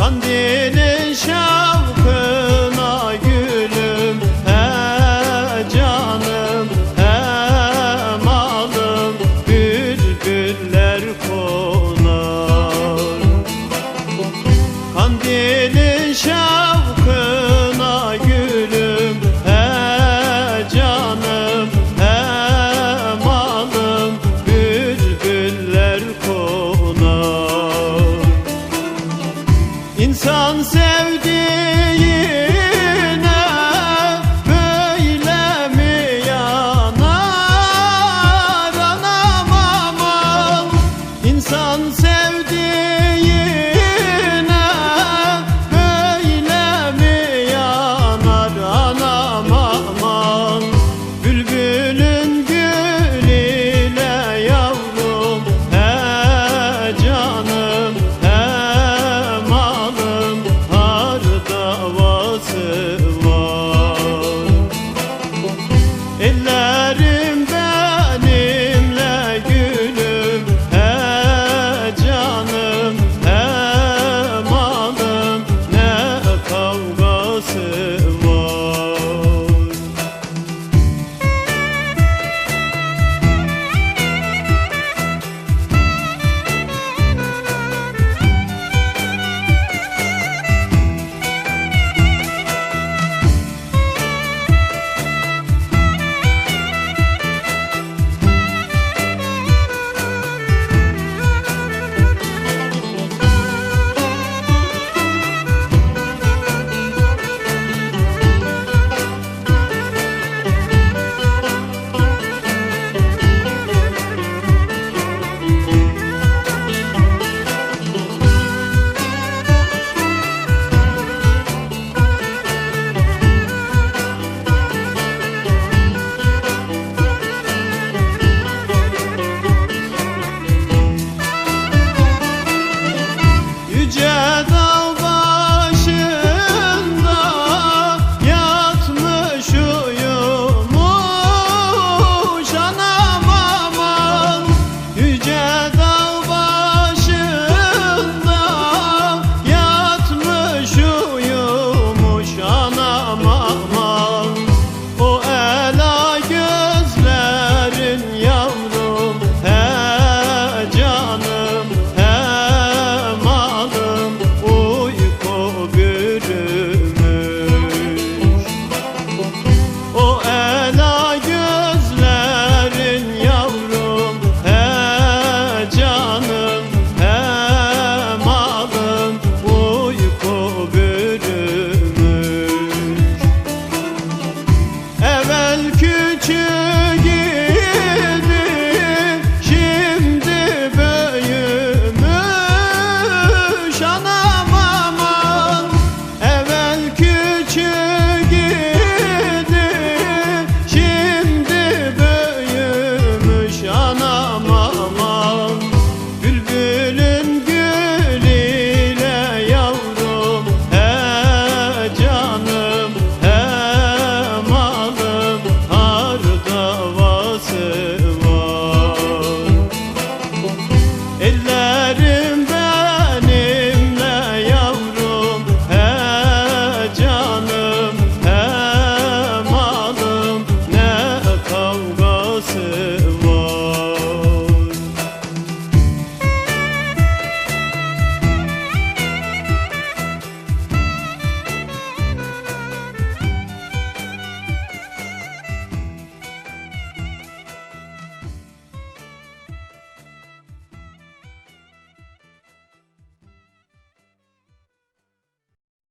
Kandilin şavkına gülüm, he canım, he malım, bülbüller konar. Kandilin şavkına gülüm, he canım, he malım, bülbüller konar. İnsan sevdiğine böyle mi yanar? Anam aman. İnsan sevdiğine böyle mi yanar? Anam aman. Bülbülün gül ile yavrum, he canım, he malım, har davası var. Ellerim benimle gülüm, he canım, he malım, ne kavgası var. Yüce dağ başında yatmış uyumuş anam aman. Yüce dağ başında yatmış uyumuş anam aman. O ela gözlerin yavrum, he canım, he malım, uyku bürümüş. O ela gözlerin yavrum, he canım, he malım, uyku bürümüş. Evvel küçük idi, şimdi büyümüş anam aman. Evvel küçük idi, şimdi büyümüş anam aman. Bülbülün gül ile yavrum, he canım, he malım, har davası var. Ellerim benimle yavrum, he canım, he malım, ne kavgası